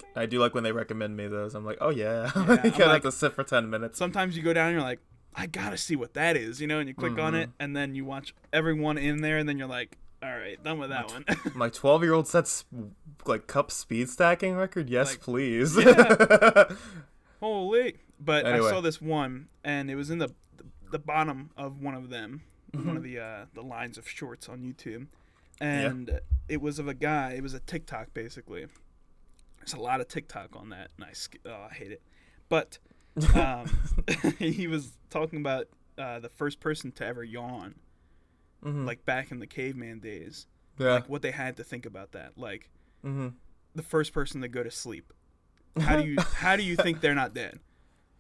S2: when they recommend me those. I'm like, oh yeah,
S1: Yeah,
S2: you gotta have to sit for 10 minutes.
S1: Sometimes you go down and you're like, I gotta see what that is, and you click on it, and then you watch everyone in there, and then you're like, all right, done with that one.
S2: My 12-year-old sets like cup speed stacking record. Yes, please.
S1: Yeah. Holy! But
S2: anyway.
S1: I saw this one, and it was in the bottom of one of them, one of the lines of shorts on YouTube, and it was of a guy. It was a TikTok basically. There's a lot of TikTok on that, and I hate it. But he was talking about the first person to ever yawn, like back in the caveman days.
S2: Yeah.
S1: Like what they had to think about that. Like the first person to go to sleep. How do you think they're not dead?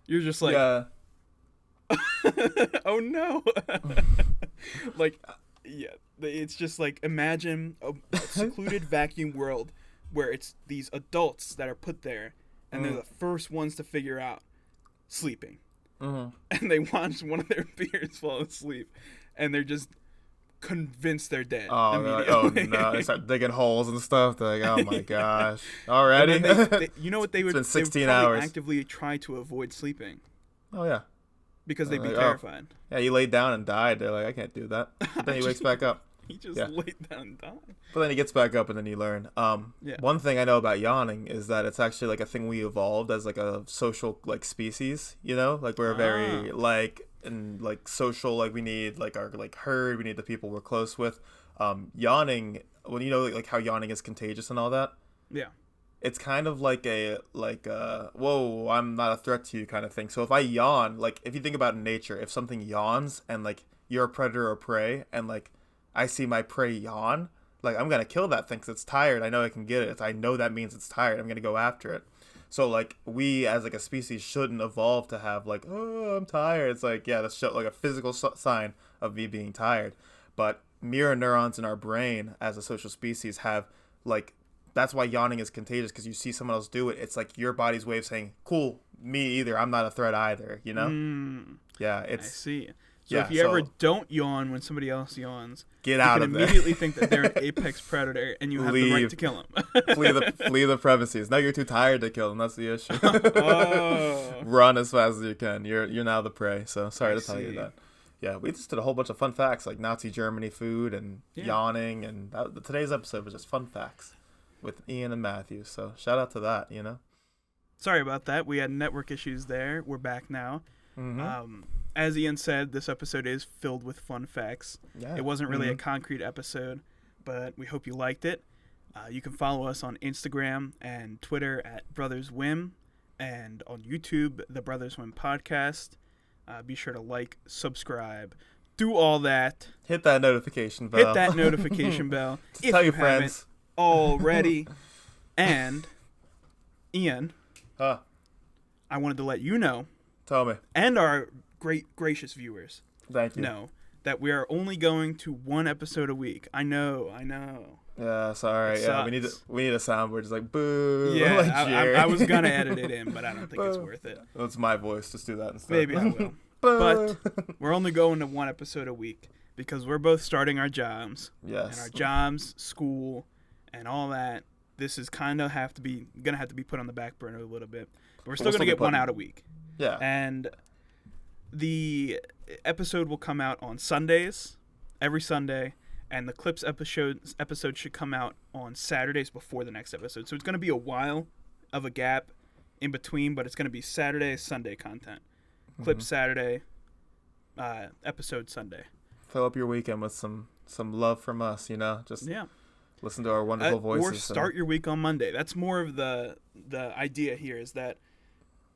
S1: You're just like, oh no. Like, yeah, it's just like, imagine a secluded vacuum world where it's these adults that are put there, and they're the first ones to figure out sleeping. And they watch one of their peers fall asleep, and they're just convinced they're dead.
S2: Oh, like, oh no! They start digging holes and stuff. They're like, oh my gosh, already?
S1: They, you know what they would?
S2: It's been 16
S1: they would probably
S2: hours.
S1: Actively try to avoid sleeping.
S2: Oh yeah.
S1: Because they'd be terrified.
S2: Yeah, he laid down and died. They're like, I can't do that. But then he wakes back up.
S1: He just laid down and died.
S2: But then he gets back up, and then you learn. One thing I know about yawning is that it's actually like a thing we evolved as like a social like species. Like we're very like and like social. Like we need like our like herd. We need the people we're close with. Yawning, when like how yawning is contagious and all that. Yeah. It's kind of like a whoa, I'm not a threat to you kind of thing. So if I yawn, like if you think about nature, if something yawns and like you're a predator or prey, and like I see my prey yawn, like I'm gonna kill that thing because it's tired. I know I can get it. I know that means it's tired. I'm gonna go after it. So like we as like a species shouldn't evolve to have like, oh, I'm tired. It's like, yeah, that's like a physical sign of me being tired. But mirror neurons in our brain as a social species have like. That's why yawning is contagious, because you see someone else do it. It's like your body's way of saying, cool, me either. I'm not a threat either, Yeah,
S1: I see. So if you ever don't yawn when somebody else yawns,
S2: get out of there.
S1: You can immediately think that they're an apex predator, and you have the right to kill them.
S2: Flee the premises. Now you're too tired to kill them. That's the issue. Run as fast as you can. You're now the prey. So sorry to tell you that. Yeah, we just did a whole bunch of fun facts, like Nazi Germany food and yawning, and today's episode was just fun facts. With Ian and Matthew, so shout out to that,
S1: Sorry about that. We had network issues there. We're back now. As Ian said, this episode is filled with fun facts. Yeah. It wasn't really a concrete episode, but we hope you liked it. You can follow us on Instagram and Twitter at Brothers Whim, and on YouTube, the Brothers Whim Podcast. Be sure to like, subscribe, do all that.
S2: Hit that notification bell.
S1: Hit that notification bell.
S2: Tell your friends.
S1: Already. And Ian, I wanted to let you know,
S2: tell me,
S1: and our great gracious viewers,
S2: thank you,
S1: know that we are only going to one episode a week. I know.
S2: Yeah, sorry. Yeah, we need a soundboard just like boo.
S1: Yeah,
S2: like
S1: I was gonna edit it in, but I don't think it's worth it.
S2: Well, it's my voice. Just do that instead.
S1: Maybe I will. But we're only going to one episode a week because we're both starting our jobs.
S2: Yes.
S1: And our jobs, school, and all that. This is gonna have to be put on the back burner a little bit. But we're still gonna get one out a week.
S2: Yeah.
S1: And the episode will come out on Sundays, every Sunday, and the Clips episode should come out on Saturdays before the next episode. So it's gonna be a while of a gap in between, but it's gonna be Saturday, Sunday content. Clips Saturday, episode Sunday.
S2: Fill up your weekend with some love from us, Just listen to our wonderful voices.
S1: Or start your week on Monday. That's more of the idea here, is that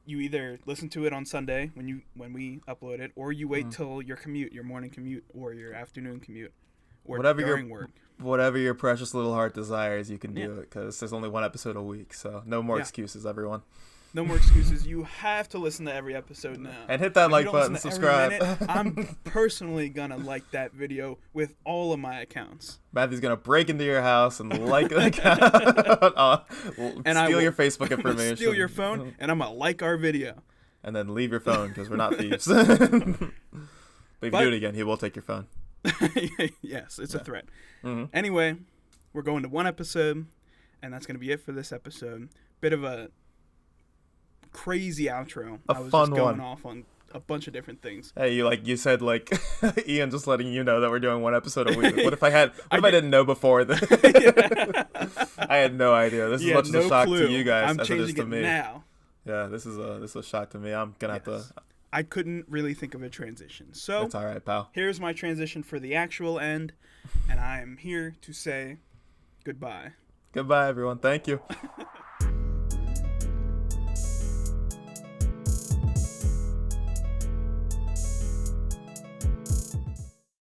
S1: you either listen to it on Sunday when we upload it, or you wait till your morning commute, or your afternoon commute, or during work.
S2: Whatever your precious little heart desires, you can do it, because there's only one episode a week. So no more excuses, everyone.
S1: No more excuses. You have to listen to every episode now.
S2: And hit that
S1: If
S2: like
S1: you don't
S2: button,
S1: listen to
S2: subscribe.
S1: every minute, I'm personally gonna like that video with all of my accounts.
S2: Matthew's gonna break into your house and like the account,
S1: And
S2: steal your Facebook information,
S1: steal your phone, and I'm gonna like our video.
S2: and then leave your phone because we're not thieves. But if you
S1: But-
S2: do it again, he will take your phone.
S1: Yes, it's a threat.
S2: Mm-hmm.
S1: Anyway, we're going to one episode, and that's gonna be it for this episode. Bit of a crazy outro.
S2: A
S1: I was
S2: fun
S1: just going
S2: one.
S1: off on a bunch of different things.
S2: Hey, you said Ian just letting you know that we're doing one episode a week. What if I didn't know before? I had no idea. This is much
S1: no
S2: of a shock
S1: clue.
S2: to you guys
S1: I'm
S2: as it is
S1: changing
S2: to
S1: it
S2: me.
S1: now.
S2: Yeah, this is a shock to me. I'm gonna have to.
S1: I couldn't really think of a transition. So
S2: It's all right, pal.
S1: here's my transition for the actual end, and I am here to say goodbye.
S2: Goodbye, everyone. Thank you.